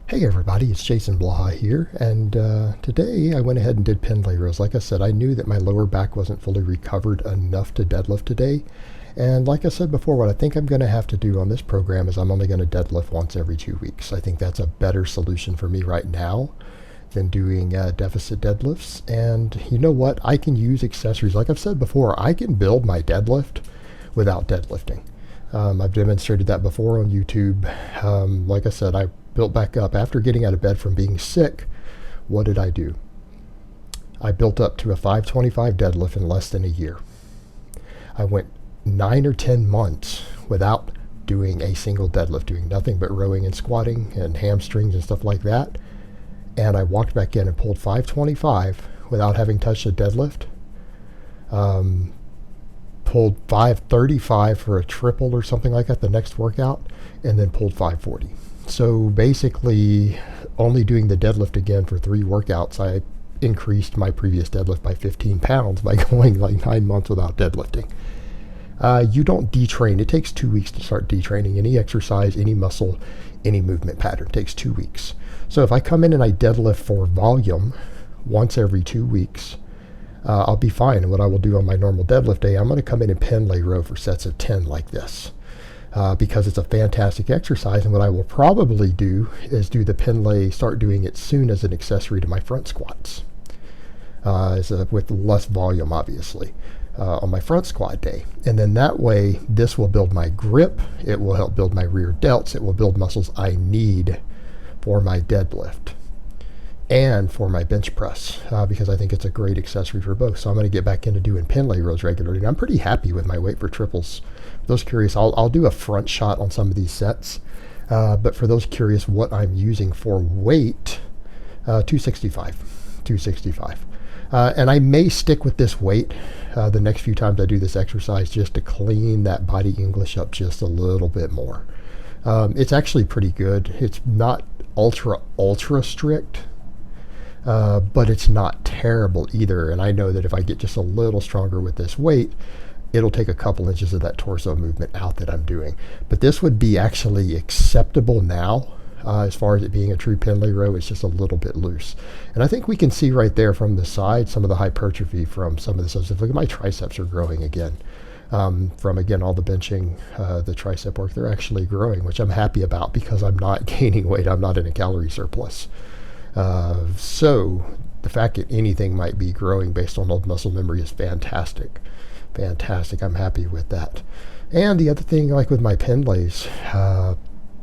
Hey everybody, it's Jason Blaha here, and today I went ahead and did Pendlay rows. Like I said, I knew that my lower back wasn't fully recovered enough to deadlift today, and like I said before, what I think I'm going to have to do on this program is I'm only going to deadlift once every 2 weeks. I think that's a better solution for me right now than doing deficit deadlifts, and you know what? I can use accessories. Like I've said before, I can build my deadlift without deadlifting. I've demonstrated that before on YouTube. Like I said, I built back up after getting out of bed from being sick. What did I do? I built up to a 525 deadlift in less than a year. I went 9 or 10 months without doing a single deadlift, doing nothing but rowing and squatting and hamstrings and stuff like that. And I walked back in and pulled 525 without having touched a deadlift. Pulled 535 for a triple or something like that the next workout, and then pulled 540. So basically, only doing the deadlift again for 3 workouts, I increased my previous deadlift by 15 pounds by going like 9 months without deadlifting. You don't detrain. It takes 2 weeks to start detraining any exercise, any muscle, any movement pattern. It takes 2 weeks. So if I come in and I deadlift for volume once every 2 weeks, I'll be fine. And what I will do on my normal deadlift day, I'm going to come in and Pendlay row for sets of 10 like this. Because it's a fantastic exercise, and what I will probably do is do the Pendlay, start doing it soon as an accessory to my front squats, with less volume obviously, on my front squat day. And then that way, this will build my grip, it will help build my rear delts, it will build muscles I need for my deadlift and for my bench press, because I think it's a great accessory for both. So I'm going to get back into doing Pendlay rows regularly, and I'm pretty happy with my weight for triples. For those curious, I'll do a front shot on some of these sets, but for those curious what I'm using for weight, 265. And I may stick with this weight the next few times I do this exercise, just to clean that body English up just a little bit more. It's actually pretty good. It's not ultra strict, but it's not terrible either. And I know that if I get just a little stronger with this weight, it'll take a couple inches of that torso movement out that I'm doing. But this would be actually acceptable now. As far as it being a true Pendlay row, it's just a little bit loose. And I think we can see right there from the side some of the hypertrophy from some of this. So look at my triceps are growing again. From again all the benching, the tricep work, they're actually growing, which I'm happy about because I'm not gaining weight. I'm not in a calorie surplus. So the fact that anything might be growing based on old muscle memory is fantastic. I'm happy with that. And the other thing, like with my Pendlays,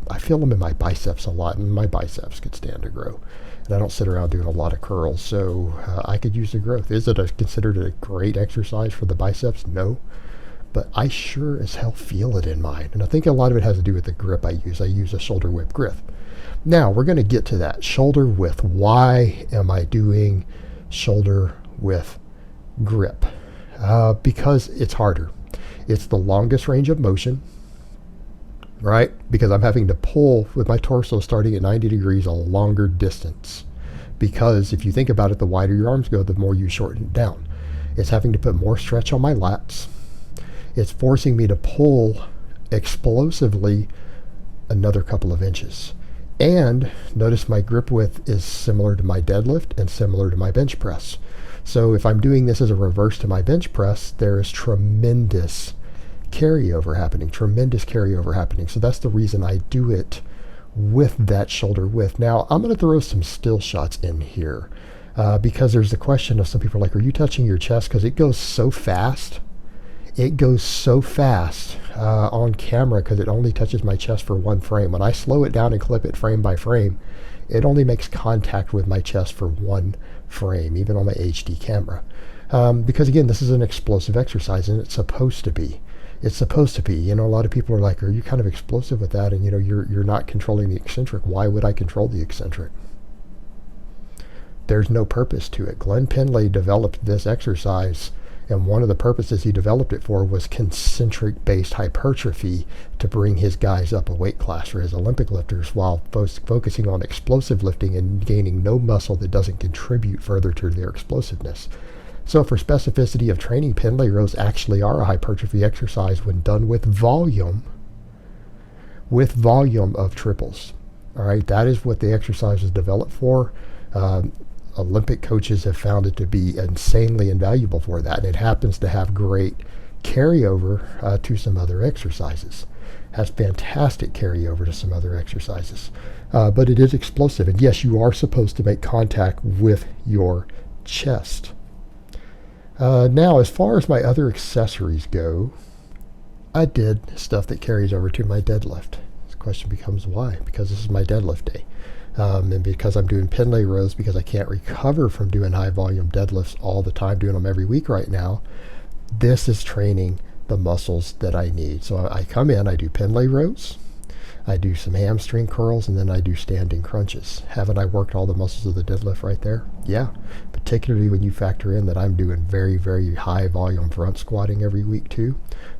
I feel them in my biceps a lot, and my biceps could stand to grow. And I don't sit around doing a lot of curls, so I could use the growth. Is it considered a great exercise for the biceps? No. But I sure as hell feel it in mine. And I think a lot of it has to do with the grip I use. I use a shoulder width grip. Now, we're going to get to that. Shoulder width. Why am I doing shoulder width grip? Because it's harder. It's the longest range of motion, right? Because I'm having to pull with my torso starting at 90 degrees a longer distance. Because if you think about it, the wider your arms go, the more you shorten it down. It's having to put more stretch on my lats. It's forcing me to pull explosively another couple of inches. And notice my grip width is similar to my deadlift and similar to my bench press. So if I'm doing this as a reverse to my bench press, there is tremendous carryover happening. So that's the reason I do it with that shoulder width. Now, I'm going to throw some still shots in here because there's the question of some people are like, are you touching your chest? Because it goes so fast. On camera because it only touches my chest for one frame. When I slow it down and clip it frame by frame, it only makes contact with my chest for one frame, even on my HD camera. Because again, this is an explosive exercise, and it's supposed to be. You know, a lot of people are like, are you kind of explosive with that? And you know, you're not controlling the eccentric. Why would I control the eccentric? There's no purpose to it. Glenn Pendlay developed this exercise, and one of the purposes he developed it for was concentric-based hypertrophy to bring his guys up a weight class for his Olympic lifters while focusing on explosive lifting and gaining no muscle that doesn't contribute further to their explosiveness. So for specificity of training, Pendlay rows actually are a hypertrophy exercise when done with volume of triples. All right, that is what the exercise is developed for. Um, Olympic coaches have found it to be insanely invaluable for that, and it happens to have great carryover to some other exercises. Has fantastic carryover to some other exercises. But it is explosive, and yes, you are supposed to make contact with your chest. Now, as far as my other accessories go, I did stuff that carries over to my deadlift. The question becomes why? Because this is my deadlift day. And because I'm doing Pendlay rows, because I can't recover from doing high volume deadlifts all the time, doing them every week right now, this is training the muscles that I need. So I come in, I do Pendlay rows, I do some hamstring curls, and then I do standing crunches. Haven't I worked all the muscles of the deadlift right there? Yeah, particularly when you factor in that I'm doing very, very high volume front squatting every week too.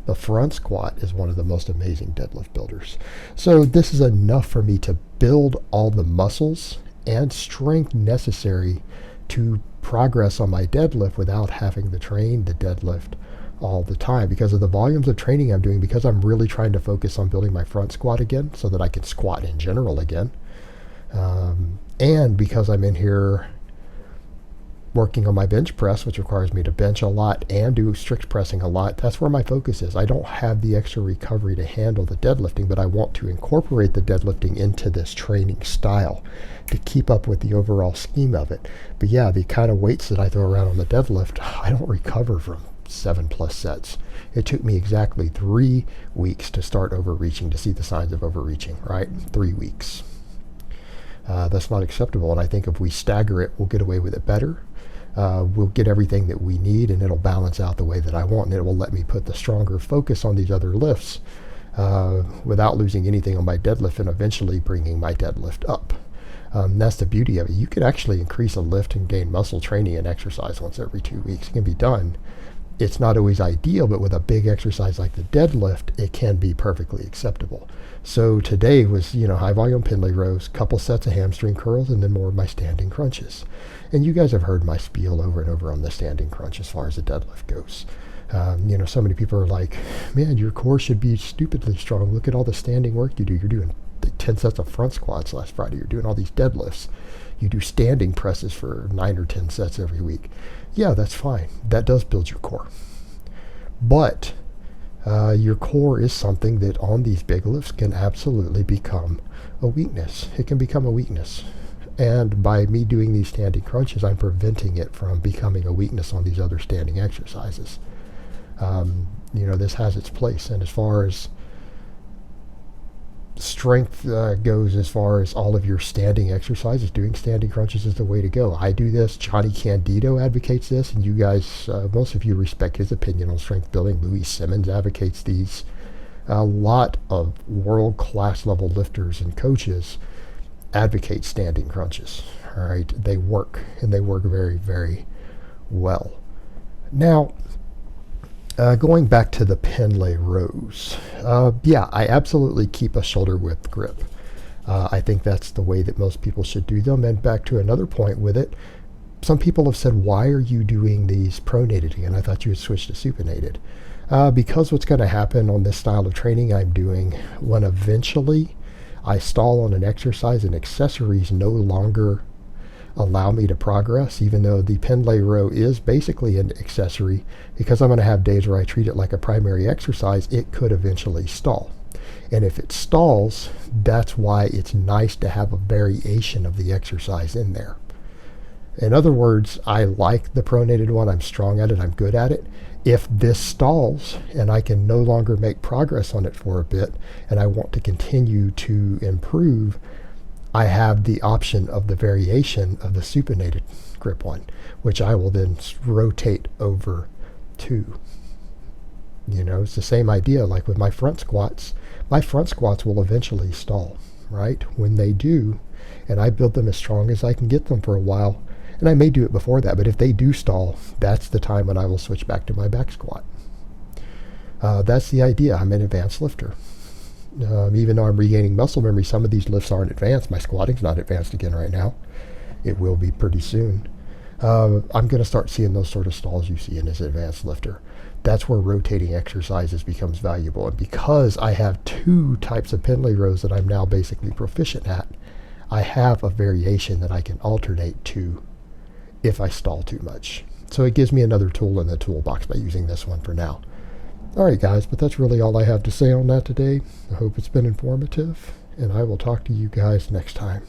The front squat is one of the most amazing deadlift builders. So this is enough for me to build all the muscles and strength necessary to progress on my deadlift without having to train the deadlift all the time because of the volumes of training I'm doing, because I'm really trying to focus on building my front squat again so that I can squat in general again. And because I'm in here working on my bench press, which requires me to bench a lot and do strict pressing a lot, that's where my focus is. I don't have the extra recovery to handle the deadlifting, but I want to incorporate the deadlifting into this training style to keep up with the overall scheme of it. But yeah, the kind of weights that I throw around on the deadlift, I don't recover from 7+ sets. It took me exactly 3 weeks to start overreaching, to see the signs of overreaching, right? 3 weeks. That's not acceptable, and I think if we stagger it, we'll get away with it better. We'll get everything that we need, and it'll balance out the way that I want, and it will let me put the stronger focus on these other lifts without losing anything on my deadlift and eventually bringing my deadlift up. That's the beauty of it. You can actually increase a lift and gain muscle training and exercise once every 2 weeks. It can be done. It's not always ideal, but with a big exercise like the deadlift, it can be perfectly acceptable. So today was, high volume Pendlay rows, couple sets of hamstring curls, and then more of my standing crunches. And you guys have heard my spiel over and over on the standing crunch as far as the deadlift goes. So many people are like, man, your core should be stupidly strong. Look at all the standing work you do. You're doing 10 sets of front squats last Friday. You're doing all these deadlifts. You do standing presses for 9 or 10 sets every week. Yeah, that's fine. That does build your core. But your core is something that on these big lifts can absolutely become a weakness. It can become a weakness. And by me doing these standing crunches, I'm preventing it from becoming a weakness on these other standing exercises. This has its place. And as far as strength goes, as far as all of your standing exercises, doing standing crunches is the way to go. I do this. Johnny Candido advocates this, and you guys, most of you respect his opinion on strength building. Louis Simmons advocates these. A lot of world-class level lifters and coaches advocate standing crunches. All right, they work, and they work very, very well. Now, going back to the Pendlay rows, I absolutely keep a shoulder width grip. I think that's the way that most people should do them. And back to another point with it, some people have said, why are you doing these pronated again? I thought you would switch to supinated. Because what's going to happen on this style of training I'm doing, when eventually I stall on an exercise and accessories no longer allow me to progress, even though the Pendlay row is basically an accessory, because I'm going to have days where I treat it like a primary exercise, it could eventually stall. And if it stalls, that's why it's nice to have a variation of the exercise in there. In other words, I like the pronated one. I'm strong at it. I'm good at it. If this stalls and I can no longer make progress on it for a bit, and I want to continue to improve, I have the option of the variation of the supinated grip one, which I will then rotate over to. It's the same idea like with my front squats. My front squats will eventually stall, right? When they do, and I build them as strong as I can get them for a while, and I may do it before that, but if they do stall, that's the time when I will switch back to my back squat. That's the idea. I'm an advanced lifter. Even though I'm regaining muscle memory, some of these lifts aren't advanced. My squatting's not advanced again right now. It will be pretty soon. I'm going to start seeing those sort of stalls you see in this advanced lifter. That's where rotating exercises becomes valuable. And because I have 2 types of Pendlay rows that I'm now basically proficient at, I have a variation that I can alternate to if I stall too much. So it gives me another tool in the toolbox by using this one for now. Alright guys, but that's really all I have to say on that today. I hope it's been informative, and I will talk to you guys next time.